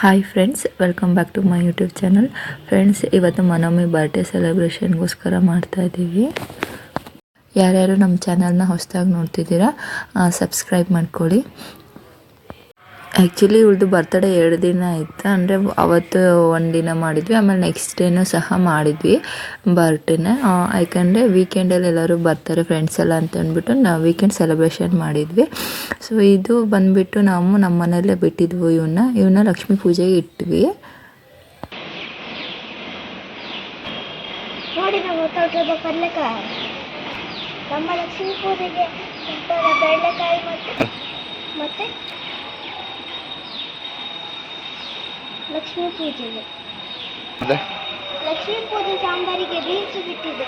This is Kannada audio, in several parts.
Hi friends, welcome back to my YouTube channel. Friends, ಇವತ್ತು ಮನೋಮಿ ಬರ್ಡೇ ಸೆಲೆಬ್ರೇಷನ್ಗೋಸ್ಕರ ಮಾಡ್ತಾಯಿದ್ದೀವಿ. ಯಾರ್ಯಾರು ನಮ್ಮ ಚಾನಲ್ನ ಹೊಸದಾಗಿ ನೋಡ್ತಿದ್ದೀರಾ ಸಬ್ಸ್ಕ್ರೈಬ್ ಮಾಡ್ಕೊಳ್ಳಿ. ಆ್ಯಕ್ಚುಲಿ ಇವ್ರದ್ದು ಬರ್ತಡೇ 2 ದಿನ ಆಯಿತು. ಅಂದರೆ ಅವತ್ತು ಒಂದು ದಿನ ಮಾಡಿದ್ವಿ, ಆಮೇಲೆ ನೆಕ್ಸ್ಟ್ ಡೇನೂ ಸಹ ಮಾಡಿದ್ವಿ ಬರ್ಡೇನ. ಯಾಕಂದರೆ ವೀಕೆಂಡಲ್ಲಿ ಎಲ್ಲರೂ ಬರ್ತಾರೆ ಫ್ರೆಂಡ್ಸ್ ಎಲ್ಲ ಅಂತ ಅಂದ್ಬಿಟ್ಟು ನಾವು ವೀಕೆಂಡ್ ಸೆಲೆಬ್ರೇಷನ್ ಮಾಡಿದ್ವಿ. ಸೊ ಇದು ಬಂದುಬಿಟ್ಟು ನಾವು ನಮ್ಮ ಮನೆಯಲ್ಲೇ ಬಿಟ್ಟಿದ್ವು. ಇವನ್ನ ಲಕ್ಷ್ಮೀ ಪೂಜೆಗೆ ಇಟ್ವಿ. ನೋಡಿ ನಾವು ಕಡಲೆಕಾಯಿ ನಮ್ಮ ಲಕ್ಷ್ಮೀ ಪೂಜೆಗೆ ಬೆಂಡೆಕಾಯಿ ಮತ್ತೆ ಲಕ್ಷ್ಮೀ ಪೂಜೆ ಸಾಂಬಾರಿಗೆ ಬೀನ್ಸ್ ಬಿಟ್ಟಿದೆ.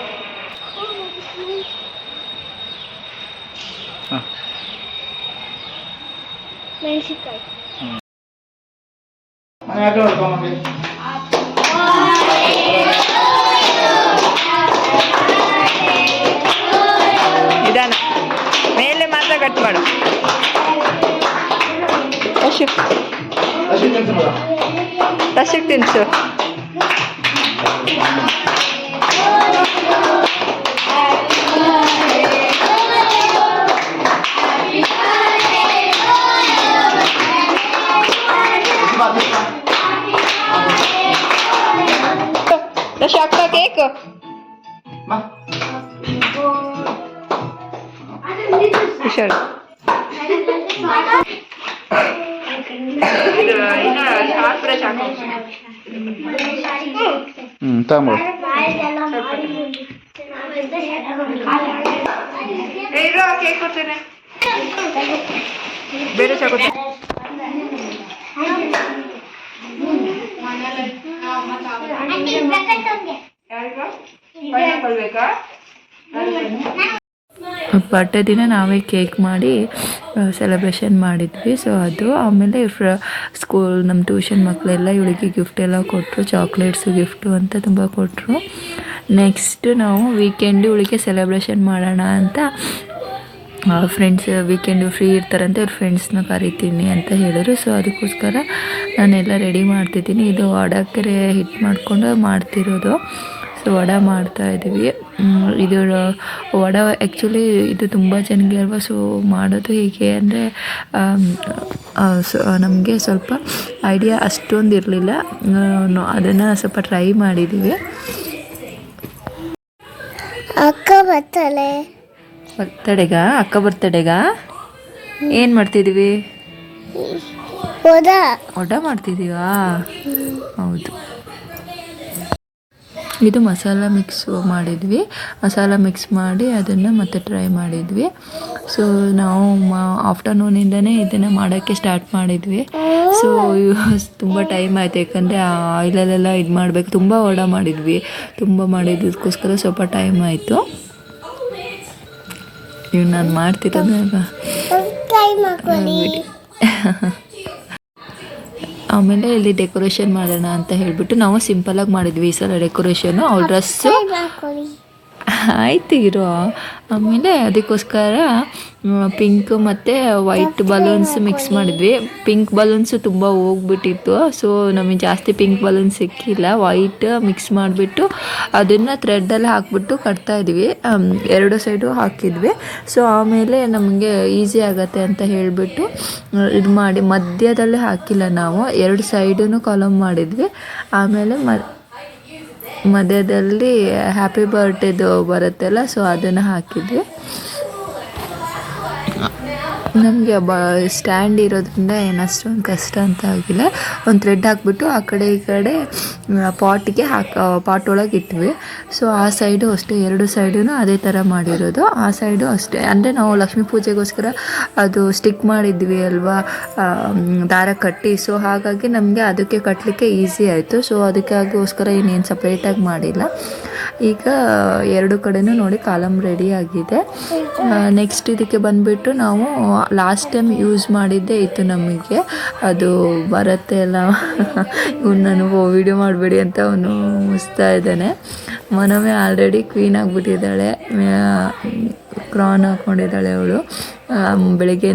ಮೆಣಸಿನಕಾಯಿ ನಿಧಾನ, ಮೇಲೆ ಮಾತ್ರ ಕಟ್ ಮಾಡು. ರಸಿಕ್ ತಿನ್ಸು. ರಶಿ ಅಕ್ಕ ಕೇಕ್ ಹುಷಾರು. ಕೇಕ್ ಕೊಡ್ತೇನೆ, ಬೇರೆ ಚಾಕೋತೆ. ಬರ್ಡೇ ದಿನ ನಾವೇ ಕೇಕ್ ಮಾಡಿ ಸೆಲೆಬ್ರೇಷನ್ ಮಾಡಿದ್ವಿ. ಸೊ ಅದು ಆಮೇಲೆ ಸ್ಕೂಲ್ ನಮ್ಮ ಟ್ಯೂಷನ್ ಮಕ್ಕಳೆಲ್ಲ ಇವಳಿಗೆ ಗಿಫ್ಟ್ ಎಲ್ಲ ಕೊಟ್ಟರು, ಚಾಕ್ಲೇಟ್ಸು ಗಿಫ್ಟು ಅಂತ ತುಂಬ ಕೊಟ್ಟರು. ನೆಕ್ಸ್ಟ್ ನಾವು ವೀಕೆಂಡ್ ಇವಳಿಗೆ ಸೆಲೆಬ್ರೇಷನ್ ಮಾಡೋಣ ಅಂತ ಫ್ರೆಂಡ್ಸ್ ವೀಕೆಂಡು ಫ್ರೀ ಇರ್ತಾರಂತೆ, ಅವ್ರ ಫ್ರೆಂಡ್ಸ್ನ ಕರಿತೀನಿ ಅಂತ ಹೇಳಿದ್ರು. ಸೊ ಅದಕ್ಕೋಸ್ಕರ ನಾನೆಲ್ಲ ರೆಡಿ ಮಾಡ್ತಿದ್ದೀನಿ. ಇದು ವಡಕ್ಕೆ ಹಿಟ್ ಮಾಡಿಕೊಂಡು ಮಾಡ್ತಿರೋದು. ಸೊ ವಡೆ ಮಾಡ್ತಾಯಿದ್ದೀವಿ. ಇದು ವಡೆ ಆ್ಯಕ್ಚುಲಿ ಇದು ತುಂಬ ಜನಕ್ಕೆ ಅಲ್ವಾ. ಸೊ ಮಾಡೋದು ಹೀಗೆ ಅಂದರೆ ನಮಗೆ ಸ್ವಲ್ಪ ಐಡಿಯಾ ಅಷ್ಟೊಂದು ಇರಲಿಲ್ಲ, ಅದನ್ನು ಸ್ವಲ್ಪ ಟ್ರೈ ಮಾಡಿದ್ದೀವಿ. ಅಕ್ಕ ಬರ್ತಡೆಗಾ ಏನು ಮಾಡ್ತಿದ್ದೀವಿ? ವಡೆ ಮಾಡ್ತಿದ್ದೀವಾ? ಹೌದು. ಇದು ಮಸಾಲ ಮಿಕ್ಸ್ ಮಾಡಿದ್ವಿ. ಮಸಾಲ ಮಿಕ್ಸ್ ಮಾಡಿ ಅದನ್ನು ಮತ್ತೆ ಟ್ರೈ ಮಾಡಿದ್ವಿ. ಸೊ ನಾವು ಆಫ್ಟರ್ನೂನಿಂದನೇ ಇದನ್ನು ಮಾಡೋಕ್ಕೆ ಸ್ಟಾರ್ಟ್ ಮಾಡಿದ್ವಿ. ಸೊ ತುಂಬ ಟೈಮ್ ಆಯಿತು, ಯಾಕಂದರೆ ಆಯಿಲಲ್ಲೆಲ್ಲ ಇದು ಮಾಡಬೇಕು. ತುಂಬ ವಡೆ ಮಾಡಿದ್ವಿ, ಮಾಡಿದ್ದಕ್ಕೋಸ್ಕರ ಸ್ವಲ್ಪ ಟೈಮ್ ಆಯಿತು. ಇವು ನಾನು ಮಾಡ್ತಿರೋದಾಗ ಆಮೇಲೆ ಇಲ್ಲಿ ಡೆಕೋರೇಷನ್ ಮಾಡೋಣ ಅಂತ ಹೇಳಿಬಿಟ್ಟು ನಾವು ಸಿಂಪಲಾಗಿ ಮಾಡಿದ್ವಿ ಈ ಸಲ ಡೆಕೋರೇಷನು. ಅವ್ಳ ಡ್ರೆಸ್ಸು ಆಯ್ತು ಇರೋ. ಆಮೇಲೆ ಅದಕ್ಕೋಸ್ಕರ ಪಿಂಕ್ ಮತ್ತು ವೈಟ್ ಬಲೂನ್ಸ್ ಮಿಕ್ಸ್ ಮಾಡಿದ್ವಿ. ಪಿಂಕ್ ಬಲೂನ್ಸು ತುಂಬ ಹೋಗ್ಬಿಟ್ಟಿತ್ತು. ಸೊ ನಮಗೆ ಜಾಸ್ತಿ ಪಿಂಕ್ ಬಲೂನ್ಸ್ ಸಿಕ್ಕಿಲ್ಲ. ವೈಟ್ ಮಿಕ್ಸ್ ಮಾಡಿಬಿಟ್ಟು ಅದನ್ನು ಥ್ರೆಡ್ಡಲ್ಲಿ ಹಾಕ್ಬಿಟ್ಟು ಕಟ್ತಾಯಿದ್ವಿ. 2 ಸೈಡು ಹಾಕಿದ್ವಿ. ಸೊ ಆಮೇಲೆ ನಮಗೆ ಈಸಿ ಆಗುತ್ತೆ ಅಂತ ಹೇಳಿಬಿಟ್ಟು ಇದು ಮಾಡಿ ಮಧ್ಯದಲ್ಲಿ ಹಾಕಿಲ್ಲ ನಾವು, 2 ಸೈಡೂ ಕಾಲಮ್ ಮಾಡಿದ್ವಿ. ಆಮೇಲೆ ಮಧ್ಯದಲ್ಲಿ ಹ್ಯಾಪಿ ಬರ್ಡೇದು ಬರುತ್ತಲ್ಲ, ಸೊ ಅದನ್ನು ಹಾಕಿದ್ವಿ. ನಮಗೆ ಸ್ಟ್ಯಾಂಡ್ ಇರೋದ್ರಿಂದ ಏನಷ್ಟೊಂದು ಕಷ್ಟ ಅಂತ ಆಗಿಲ್ಲ. ಒಂದು ಥ್ರೆಡ್ ಹಾಕ್ಬಿಟ್ಟು ಆ ಕಡೆ ಈ ಕಡೆ ಪಾಟ್ ಒಳಗೆ ಇಟ್ವಿ. ಸೊ ಆ ಸೈಡು ಅಷ್ಟೇ, 2 ಸೈಡೂ ಅದೇ ಥರ ಮಾಡಿರೋದು. ಆ ಸೈಡು ಅಷ್ಟೇ, ಅಂದರೆ ನಾವು ಲಕ್ಷ್ಮೀ ಪೂಜೆಗೋಸ್ಕರ ಅದು ಸ್ಟಿಕ್ ಮಾಡಿದ್ವಿ ಅಲ್ವಾ, ದಾರ ಕಟ್ಟಿ. ಸೊ ಹಾಗಾಗಿ ನಮಗೆ ಅದಕ್ಕೆ ಕಟ್ಟಲಿಕ್ಕೆ ಈಸಿ ಆಯಿತು. ಸೊ ಅದಕ್ಕಾಗೋಸ್ಕರ ಇನ್ನೇನು ಸಪ್ರೇಟಾಗಿ ಮಾಡಿಲ್ಲ. ಈಗ 2 ಕಡೆನೂ ನೋಡಿ ಕಾಲಮ್ ರೆಡಿ ಆಗಿದೆ. ನೆಕ್ಸ್ಟ್ ಇದಕ್ಕೆ ಬಂದುಬಿಟ್ಟು ನಾವು ಲಾಸ್ಟ್ ಟೈಮ್ ಯೂಸ್ ಮಾಡಿದ್ದೇ ಇತ್ತು ನಮಗೆ, ಅದು ಬರುತ್ತೆ ಎಲ್ಲ. ಇವನು ನನಗೆ ವಿಡಿಯೋ ಮಾಡಬೇಡಿ ಅಂತ ಅವನು ಮುಸ್ತಾ ಇದ್ದಾನೆ. ಮನವೇ ಆಲ್ರೆಡಿ ಕ್ವೀನ್ ಆಗಿಬಿಟ್ಟಿದ್ದಾಳೆ. ಕ್ರಾನ್ ಹಾಕ್ಕೊಂಡಿದ್ದಾಳೆ ಅವಳು. ಬೆಳಗ್ಗೆ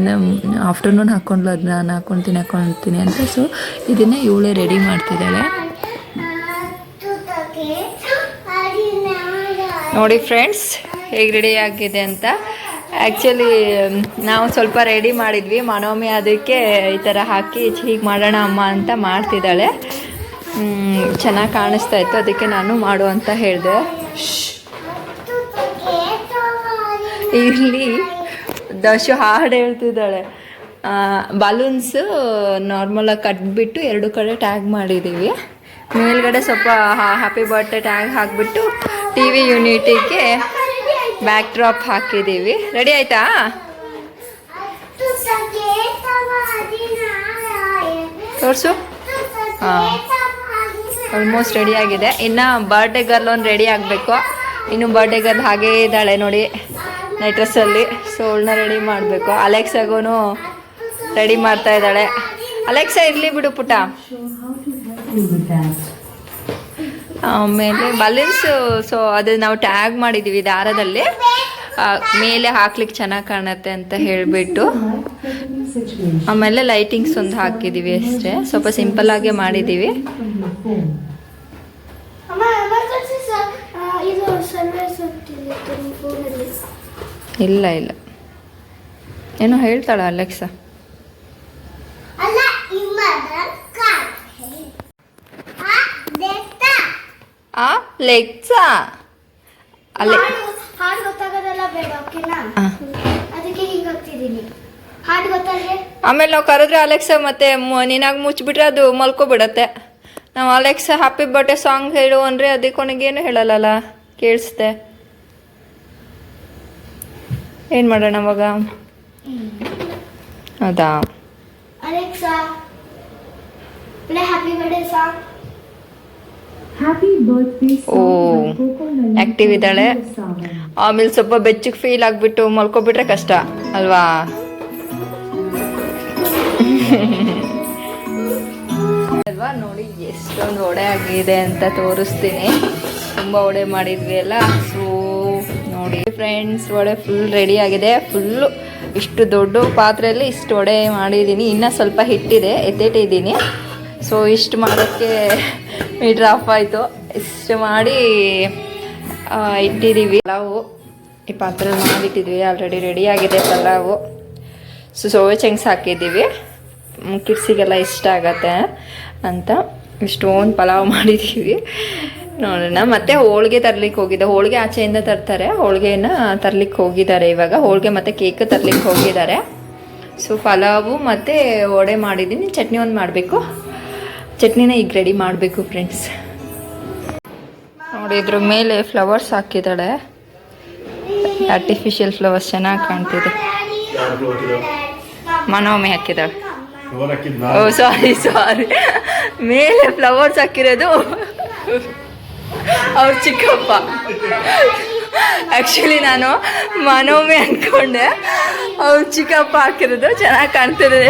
ಆಫ್ಟರ್ನೂನ್ ಹಾಕ್ಕೊಂಡ್ಲು, ಅದು ನಾನು ಹಾಕ್ಕೊಳ್ತೀನಿ ಅಂತ. ಸೊ ಇದನ್ನೇ ಇವಳೇ ರೆಡಿ ಮಾಡ್ತಿದ್ದಾಳೆ. ನೋಡಿ ಫ್ರೆಂಡ್ಸ್ ಹೇಗೆ ರೆಡಿ ಆಗಿದೆ ಅಂತ. ಆ್ಯಕ್ಚುಲಿ ನಾವು ಸ್ವಲ್ಪ ರೆಡಿ ಮಾಡಿದ್ವಿ, ಮನೋಮಿ ಅದಕ್ಕೆ ಈ ಥರ ಹಾಕಿ ಹೀಗೆ ಮಾಡೋಣ ಅಮ್ಮ ಅಂತ ಮಾಡ್ತಿದ್ದಾಳೆ. ಚೆನ್ನಾಗಿ ಕಾಣಿಸ್ತಾ ಇತ್ತು, ಅದಕ್ಕೆ ನಾನು ಮಾಡು ಅಂತ ಹೇಳಿದೆ. ಇಲ್ಲಿ ದಶು ಹಾಡು ಹೇಳ್ತಿದ್ದಾಳೆ. ಬಲೂನ್ಸು ನಾರ್ಮಲಾಗಿ ಕಟ್ಬಿಟ್ಟು 2 ಕಡೆ ಟ್ಯಾಗ್ ಮಾಡಿದ್ದೀವಿ. ಮೇಲ್ಗಡೆ ಸ್ವಲ್ಪ ಹ್ಯಾಪಿ ಬರ್ತ್ಡೇ ಟ್ಯಾಗ್ ಹಾಕಿಬಿಟ್ಟು ಟಿ ವಿ ಯೂನಿಟಿಗೆ ಬ್ಯಾಕ್ ಡ್ರಾಪ್ ಹಾಕಿದ್ದೀವಿ. ರೆಡಿ ಆಯಿತಾ? ತೋರಿಸು. ಹಾಂ, ಆಲ್ಮೋಸ್ಟ್ ರೆಡಿ ಆಗಿದೆ. ಇನ್ನು ಬರ್ಡೇ ಗರ್ಲ್ ಒಂದು ರೆಡಿ ಆಗಬೇಕು. ಇನ್ನು ಬರ್ಡೇ ಗರ್ಲ್ ಹಾಗೇ ಇದ್ದಾಳೆ ನೋಡಿ ನೈಟ್ ಡ್ರೆಸ್ಸಲ್ಲಿ. ಸೊ ಅವಳನ್ನ ರೆಡಿ ಮಾಡಬೇಕು. ಅಲೆಕ್ಸಾಗೂ ರೆಡಿ ಮಾಡ್ತಾ ಇದ್ದಾಳೆ. ಅಲೆಕ್ಸಾ ಇರಲಿ ಬಿಡು ಪುಟ. ಆಮೇಲೆ ಬಲೂನ್ಸು, ಸೊ ಅದು ನಾವು ಟ್ಯಾಗ್ ಮಾಡಿದ್ದೀವಿ ದಾರದಲ್ಲಿ, ಮೇಲೆ ಹಾಕ್ಲಿಕ್ಕೆ ಚೆನ್ನಾಗಿ ಕಾಣುತ್ತೆ ಅಂತ ಹೇಳಿಬಿಟ್ಟು. ಆಮೇಲೆ ಲೈಟಿಂಗ್ಸ್ ಒಂದು ಹಾಕಿದ್ದೀವಿ ಅಷ್ಟೇ, ಸ್ವಲ್ಪ ಸಿಂಪಲ್ಲಾಗೆ ಮಾಡಿದ್ದೀವಿ. ಇಲ್ಲ ಇಲ್ಲ, ಏನೋ ಹೇಳ್ತಾಳ ಅಲೆಕ್ಸಾ. ಲೆಕ್ಸಾ ಅಲ್ಲೇ ಹಾಡು ಗೊತ್ತಾಗೋದೆಲ್ಲ ಬೇಡ, ಓಕೆನಾ? ಅದಕ್ಕೆ ಹೀಗೆ ಹೋಗ್ತಿದ್ದೀನಿ. ಹಾಡು ಗೊತ್ತಾದ್ರೆ ಆಮೇಲೆ ನಾವು ಕರೆದ್ರೆ ಅಲೆಕ್ಸಾ ಮತ್ತೆ ನೀನಾಗ ಮುಚ್ಚಿಬಿಟ್ರೆ ಅದು ಮಲ್ಕೊಬಿಡತ್ತೆ. ನಾವು ಅಲೆಕ್ಸಾ ಹ್ಯಾಪಿ ಬರ್ಡೇ ಸಾಂಗ್ ಹೇಳು ಅಂದರೆ ಅದಕ್ಕೆ ಕೊನೆಗೇನು ಹೇಳಲ್ಲ, ಕೇಳಿಸ್ದೆ. ಏನು ಮಾಡೋಣ ಅವಾಗ? ಹೌದಾ? Alexa play happy birthday song. Oh, active ಇದ್ದಾಳೆ. ಆಮೇಲೆ ಸ್ವಲ್ಪ ಬೆಚ್ಚಗೆ ಫೀಲ್ ಆಗಿಬಿಟ್ಟು ಮಲ್ಕೊಬಿಟ್ರೆ ಕಷ್ಟ ಅಲ್ವಾ? ಅಲ್ವಾ? ನೋಡಿ ಎಷ್ಟೊಂದು ಒಡೆ ಆಗಿದೆ ಅಂತ ತೋರಿಸ್ತೀನಿ. ತುಂಬ ಒಡೆ ಮಾಡಿದ್ವಿ ಅಲ್ಲ. ಸೊ ನೋಡಿ ಫ್ರೆಂಡ್ಸ್, ವಡೆ ಫುಲ್ ರೆಡಿ ಆಗಿದೆ. ಫುಲ್ಲು ಇಷ್ಟು ದೊಡ್ಡ ಪಾತ್ರೆಯಲ್ಲಿ ಇಷ್ಟು ವಡೆ ಮಾಡಿದ್ದೀನಿ. ಇನ್ನೂ ಸ್ವಲ್ಪ ಹಿಟ್ಟಿದೆ, ಎತ್ತಿಟ್ಟಿದ್ದೀನಿ. ಸೊ ಇಷ್ಟು ಮಾಡೋಕ್ಕೆ ಮೀಟ್ರ್ ಆಫ್ ಆಯಿತು. ಇಷ್ಟು ಮಾಡಿ ಇಟ್ಟಿದ್ದೀವಿ. ಪಲಾವು ಈ ಪಾತ್ರೆಯಲ್ಲಿ ಮಾಡಿಟ್ಟಿದ್ವಿ, ಆಲ್ರೆಡಿ ರೆಡಿ ಆಗಿದೆ ಪಲಾವು. ಸೊ ಸೋವೆ ಚಂಕ್ಸ್ ಹಾಕಿದ್ದೀವಿ, ಕಿಡ್ಸಿಗೆಲ್ಲ ಇಷ್ಟ ಆಗತ್ತೆ ಅಂತ ಇಷ್ಟೊಂದು ಪಲಾವ್ ಮಾಡಿದ್ದೀವಿ. ನೋಡೋಣ. ಮತ್ತು ಹೋಳಿಗೆ ತರ್ಲಿಕ್ಕೆ ಹೋಗಿದ್ದೆ. ಹೋಳಿಗೆ ಆಚೆಯಿಂದ ತರ್ತಾರೆ, ಹೋಳಿಗೆನ ತರ್ಲಿಕ್ಕೆ ಹೋಗಿದ್ದಾರೆ ಇವಾಗ. ಹೋಳಿಗೆ ಮತ್ತು ಕೇಕ್ ತರ್ಲಿಕ್ಕೆ ಹೋಗಿದ್ದಾರೆ. ಸೊ ಪಲಾವು ಮತ್ತು ವಡೆ ಮಾಡಿದ್ದೀನಿ. ಚಟ್ನಿ ಒಂದು ಮಾಡಬೇಕು. ಚಟ್ನಿನ ಈಗ ರೆಡಿ ಮಾಡಬೇಕು ಫ್ರೆಂಡ್ಸ್. ನೋಡಿ ಇದ್ರ ಮೇಲೆ ಫ್ಲವರ್ಸ್ ಹಾಕಿದ್ದಾಳೆ, ಆರ್ಟಿಫಿಷಿಯಲ್ ಫ್ಲವರ್ಸ್ ಚೆನ್ನಾಗಿ ಕಾಣ್ತಿದೆ. ಮನೋಮಿ ಹಾಕಿದ್ದಾಳೆ. ಓ ಸಾರಿ, ಮೇಲೆ ಫ್ಲವರ್ಸ್ ಹಾಕಿರೋದು ಅವ್ರ ಚಿಕ್ಕಪ್ಪ. ಆ್ಯಕ್ಚುಲಿ ನಾನು ಮನೋಮಿ ಅಂದ್ಕೊಂಡೆ, ಅವ್ರ ಚಿಕ್ಕಪ್ಪ ಹಾಕಿರೋದು ಚೆನ್ನಾಗಿ ಕಾಣ್ತಿದೆ.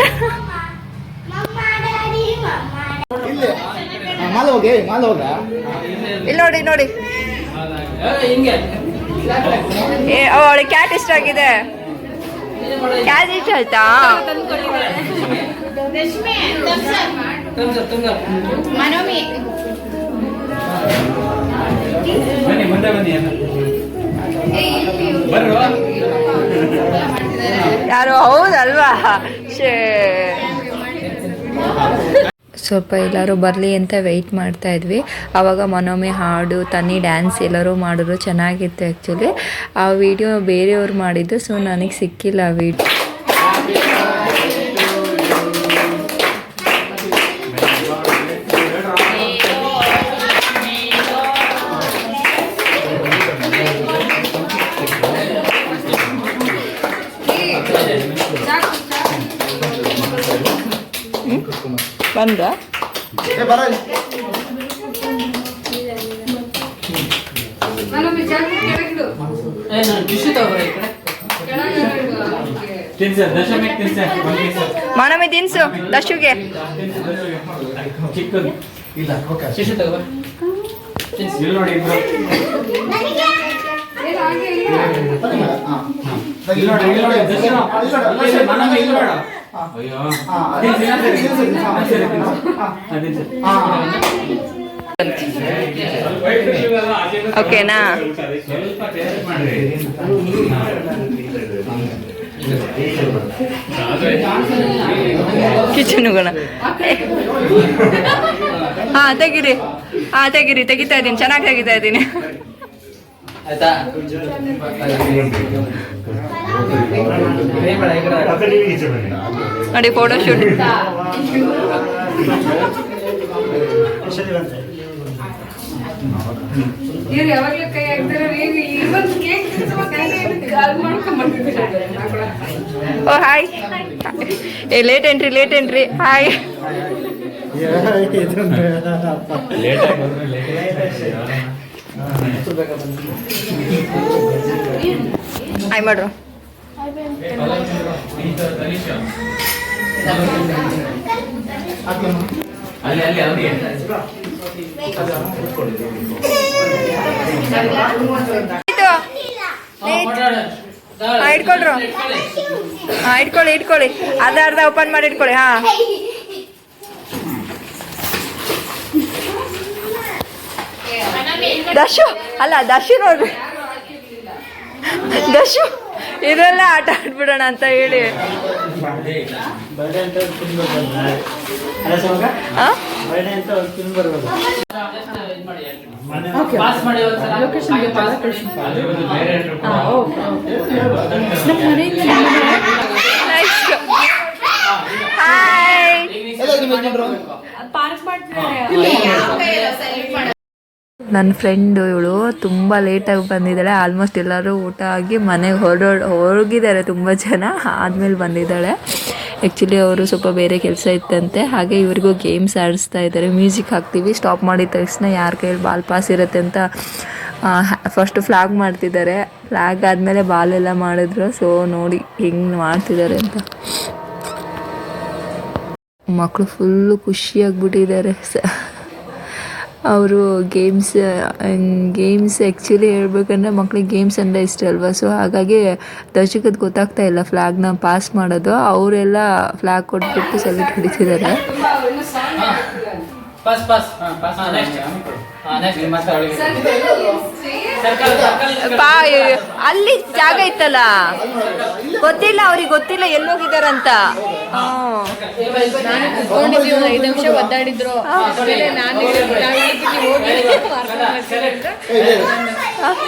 ಇಲ್ಲಿ ನೋಡಿ ಅವಳಿಗೆ ಕ್ಯಾಟ್ ಇಷ್ಟ ಆಗಿದೆ. ಕ್ಯಾಟ್ ಇಷ್ಟ ಆಯ್ತಾ? ಯಾರು ಹೌದಲ್ವಾ? ಸ್ವಲ್ಪ ಎಲ್ಲರೂ ಬರಲಿ ಅಂತ ವೆಯ್ಟ್ ಮಾಡ್ತಾ ಇದ್ವಿ. ಆವಾಗ ಮನೋಮಿ ಹಾಡು, ತನ್ನಿ ಡ್ಯಾನ್ಸ್ ಎಲ್ಲರೂ ಮಾಡಿದ್ರು, ಚೆನ್ನಾಗಿತ್ತು ಆ್ಯಕ್ಚುಲಿ. ಆ ವಿಡಿಯೋ ಬೇರೆಯವ್ರು ಮಾಡಿದ್ದು, ಸೊ ನನಗೆ ಸಿಕ್ಕಿಲ್ಲ ಆ ವಿಡಿಯೋ. ಬಂದ ಮನಮಿ ತಿನ್ಸು ದಶುಗೆ. ಓಕೆನಾ? ಕಿಚನ್ ಹೋಗೋಣ. ತೆಗೀರಿ. ತೆಗಿತಾ ಇದ್ದೀನಿ, ಚೆನ್ನಾಗಿ ತೆಗಿತಾ ಇದ್ದೀನಿ. ನೋಡಿ photo shoot. Oh hi. Late entry. Hi. Hi ಮಾಡ್ರು. ಇಟ್ಕೊಳ್ರು. ಇಟ್ಕೊಳ್ಳಿ. ಅರ್ಧ ಓಪನ್ ಮಾಡಿ ಇಟ್ಕೊಳ್ಳಿ. ದಶು ನೋಡ್ರಿ. ದಶು ಇದೆಲ್ಲ ಆಟ ಆಡ್ಬಿಡೋಣ ಅಂತ ಹೇಳಿ. ನನ್ನ ಫ್ರೆಂಡು ಇವಳು ತುಂಬ ಲೇಟಾಗಿ ಬಂದಿದ್ದಾಳೆ. ಆಲ್ಮೋಸ್ಟ್ ಎಲ್ಲರೂ ಊಟ ಆಗಿ ಮನೆಗೆ ಹೋಗಿದ್ದಾರೆ ತುಂಬ ಜನ. ಆದಮೇಲೆ ಬಂದಿದ್ದಾಳೆ. ಆ್ಯಕ್ಚುಲಿ ಅವರು ಸ್ವಲ್ಪ ಬೇರೆ ಕೆಲಸ ಇತ್ತಂತೆ. ಹಾಗೆ ಇವ್ರಿಗೂ ಗೇಮ್ಸ್ ಆಡಿಸ್ತಾ ಇದ್ದಾರೆ. ಮ್ಯೂಸಿಕ್ ಹಾಕ್ತೀವಿ, ಸ್ಟಾಪ್ ಮಾಡಿದ ತಕ್ಷಣ ಯಾರ ಕೈಯಲ್ಲಿ ಬಾಲ್ ಪಾಸ್ ಇರುತ್ತೆ ಅಂತ ಫಸ್ಟು ಫ್ಲಾಗ್ ಮಾಡ್ತಿದ್ದಾರೆ. ಫ್ಲಾಗ್ ಆದಮೇಲೆ ಬಾಲೆಲ್ಲ ಮಾಡಿದ್ರು. ಸೊ ನೋಡಿ ಹೆಂಗೆ ಮಾಡ್ತಿದ್ದಾರೆ ಅಂತ. ಮಕ್ಕಳು ಫುಲ್ಲು ಖುಷಿಯಾಗ್ಬಿಟ್ಟಿದ್ದಾರೆ. ಅವರು ಗೇಮ್ಸ್ ಆ್ಯಕ್ಚುಲಿ ಹೇಳ್ಬೇಕಂದ್ರೆ ಮಕ್ಳಿಗೆ ಗೇಮ್ಸ್ ಅಂದರೆ ಇಷ್ಟ ಅಲ್ವಾ. ಸೊ ಹಾಗಾಗಿ ದರ್ಶಕದ ಗೊತ್ತಾಗ್ತಾ ಇಲ್ಲ ಫ್ಲಾಗ್ನ ಪಾಸ್ ಮಾಡೋದು. ಅವರೆಲ್ಲ ಫ್ಲಾಗ್ ಕೊಟ್ಬಿಟ್ಟು ಸೆಲ್ಯೂಟ್ ಹೊಡಿತಿದ್ದಾರೆ. ಅಲ್ಲಿ ಜಾಗ ಇತ್ತಲ್ಲ, ಗೊತ್ತಿಲ್ಲ ಅವ್ರಿಗೆ, ಗೊತ್ತಿಲ್ಲ ಎಲ್ಲೋಗಿದಾರಂತ. ಒಂದು 5 ನಿಮಿಷ ಒದ್ದಾಡಿದ್ರು.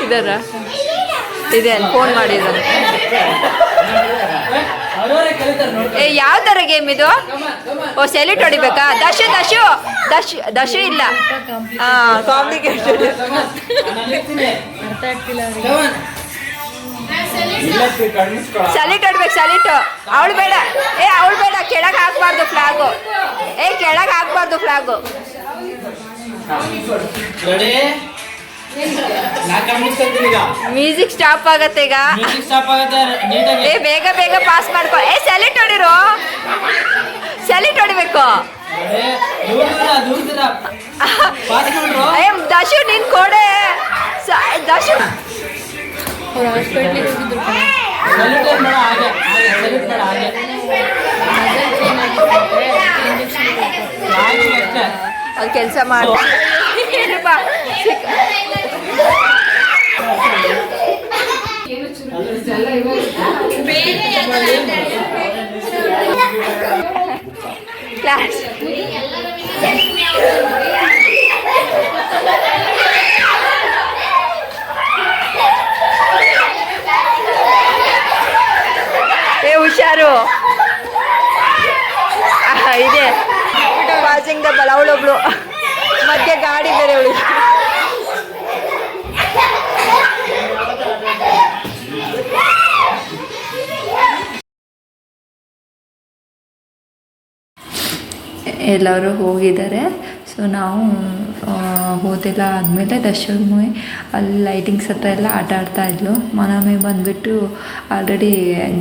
ಇದಾರ ಇದೆ ಫೋನ್ ಮಾಡಿದ್ರು. ಯಾವ ತರ ಗೇಮ್ ಇದು? ಓ ಸೆಲ್ಯೂಟ್ ಹೊಡಿಬೇಕಾ? ದಶು ಇಲ್ಲ. ಕಾಂಪ್ಲಿಕೇಟೆಡ್. ಸೆಲ್ಯೂಟ್ ಹೊಡ್ಬೇಕು. ಅವಳು ಬೇಡ. ಕೆಳಗೆ ಹಾಕ್ಬಾರ್ದು ಫ್ಲಾಗು. ಕೆಳಗೆ ಹಾಕ್ಬಾರ್ದು ಫ್ಲಾಗು. ಮ್ಯೂಸಿಕ್ ಸ್ಟಾಪ್ ಆಗತ್ತೆ ಈಗ. ಬೇಗ ಪಾಸ್ ಮಾಡ್ಕೊ. ಸೆಲ್ಯೂಟ್ ಹೊಡಿರು. ಸೆಲ್ಯೂಟ್ ಹೊಡಿಬೇಕು. ದಶು ನಿನ್ ಕೊಡೆ. ದಶು ಅದು ಕೆಲಸ ಮಾಡಿ ಕ್ಲಾಸ್. ಹುಷಾರು. ಇದೆ ಪಾಸಿಂಗ್ ಡಬಲ್. ಅವಳೊಬ್ಳು ಮಧ್ಯೆ ಗಾಡಿ ಬೇರೆ ಅವಳು. ಎಲ್ಲರೂ ಹೋಗಿದ್ದಾರೆ. ಸೊ ನಾವು ಹೋದೆಲ್ಲ ಆದಮೇಲೆ ದಶಮಿ ಅಲ್ಲಿ ಲೈಟಿಂಗ್ಸ್ ಹತ್ರ ಎಲ್ಲ ಆಟ ಆಡ್ತಾ ಇದ್ಲು. ಮನಮೇ ಬಂದುಬಿಟ್ಟು ಆಲ್ರೆಡಿ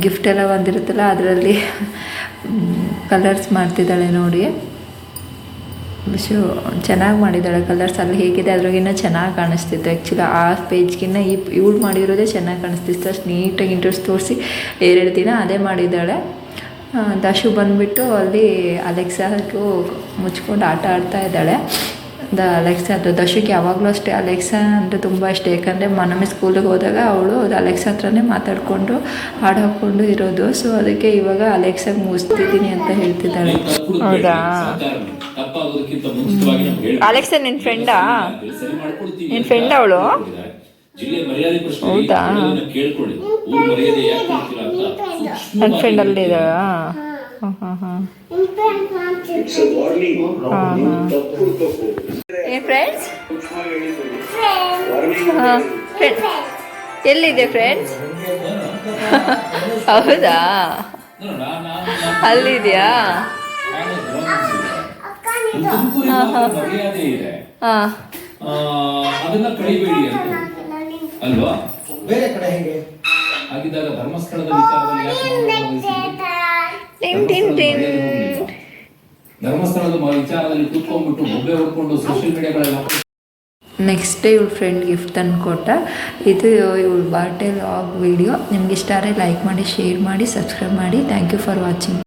ಗಿಫ್ಟ್ ಎಲ್ಲ ಬಂದಿರುತ್ತಲ್ಲ ಅದರಲ್ಲಿ ಕಲರ್ಸ್ ಮಾಡ್ತಿದ್ದಾಳೆ ನೋಡಿ. ಸೊ ಚೆನ್ನಾಗಿ ಮಾಡಿದ್ದಾಳೆ. ಕಲರ್ಸ್ ಅಲ್ಲಿ ಹೇಗಿದೆ ಅದ್ರಾಗಿನ್ನ ಚೆನ್ನಾಗಿ ಕಾಣಿಸ್ತಿತ್ತು. ಆ್ಯಕ್ಚುಲಿ ಆ ಪೇಜ್ಗಿನ್ನ ಇವಳು ಮಾಡಿರೋದೇ ಚೆನ್ನಾಗಿ ಕಾಣಿಸ್ತಿತ್ತು. ಅಷ್ಟು ನೀಟಾಗಿ ಇಂಟ್ರೆಸ್ಟ್ ತೋರಿಸಿ 2 ದಿನ ಅದೇ ಮಾಡಿದ್ದಾಳೆ. ದಶು ಬಂದುಬಿಟ್ಟು ಅಲ್ಲಿ ಅಲೆಕ್ಸಾಗೂ ಮುಚ್ಕೊಂಡು ಆಟ ಆಡ್ತಾ ಇದ್ದಾಳೆ. ಅಲೆಕ್ಸಾ ಅದು ದಶುಗೆ ಯಾವಾಗಲೂ ಅಷ್ಟೇ ಅಲೆಕ್ಸಾ ಅಂದರೆ ತುಂಬ ಇಷ್ಟ. ಯಾಕಂದರೆ ಮನಮಿ ಸ್ಕೂಲಿಗೆ ಹೋದಾಗ ಅವಳು ಅದು ಅಲೆಕ್ಸಾ ಹತ್ರನೇ ಮಾತಾಡಿಕೊಂಡು ಹಾಡು ಹಾಕ್ಕೊಂಡು ಇರೋದು. ಸೊ ಅದಕ್ಕೆ ಇವಾಗ ಅಲೆಕ್ಸಾಗೆ ಮುಗಿಸ್ತಿದ್ದೀನಿ ಅಂತ ಹೇಳ್ತಿದ್ದಾಳೆ. ಹೌದಾ? ಅಲೆಕ್ಸಾ ನಿನ್ನ ಫ್ರೆಂಡಾ? ನಿನ್ನ ಫ್ರೆಂಡ್ ಅವಳು? ಹೌದಾ? ನನ್ನ ಫ್ರೆಂಡ್ ಅಲ್ಲಿದ್ದಾಳ? ಹಾಂ ಹಾಂ. ಏನು ಫ್ರೆಂಡ್ಸ್? ಹಾಂ ಫ್ರೆಂಡ್ ಎಲ್ಲಿದೆ ಫ್ರೆಂಡ್ಸ್? ಹೌದಾ? ಅಲ್ಲಿದೆಯಾ? ಹಾಂ ಹಾಂ. ಅದನ್ನ ಕಳಿಬೇಡಿ ಅಲ್ವಾ? ಬೇರೆ ಕಡೆ ಹೇಗೆ ಆಗಿದ್ದಾಗ ಧರ್ಮಸ್ಥಳದ ಧರ್ಮಸ್ಥಳದ ವಿಚಾರದಲ್ಲಿ ಕೂತ್ಕೊಂಡ್ಬಿಟ್ಟು ಬೊಬ್ಬೆ ಹೊಡ್ಕೊಂಡು ಸೋಷಿಯಲ್ ಮೀಡಿಯಾಗಳೆಲ್ಲ. ನೆಕ್ಸ್ಟ್ ಡೇ ಇವಳು ಫ್ರೆಂಡ್ ಗಿಫ್ಟ್ ತಂದು ಕೊಟ್ಟ. ಇದು ಇವಳು ಬರ್ಡೇ ಲಾಗ್ ವಿಡಿಯೋ. ನಿಮ್ಗೆ ಇಷ್ಟ ಆದರೆ ಲೈಕ್ ಮಾಡಿ, ಶೇರ್ ಮಾಡಿ, ಸಬ್ಸ್ಕ್ರೈಬ್ ಮಾಡಿ. Thank you for watching.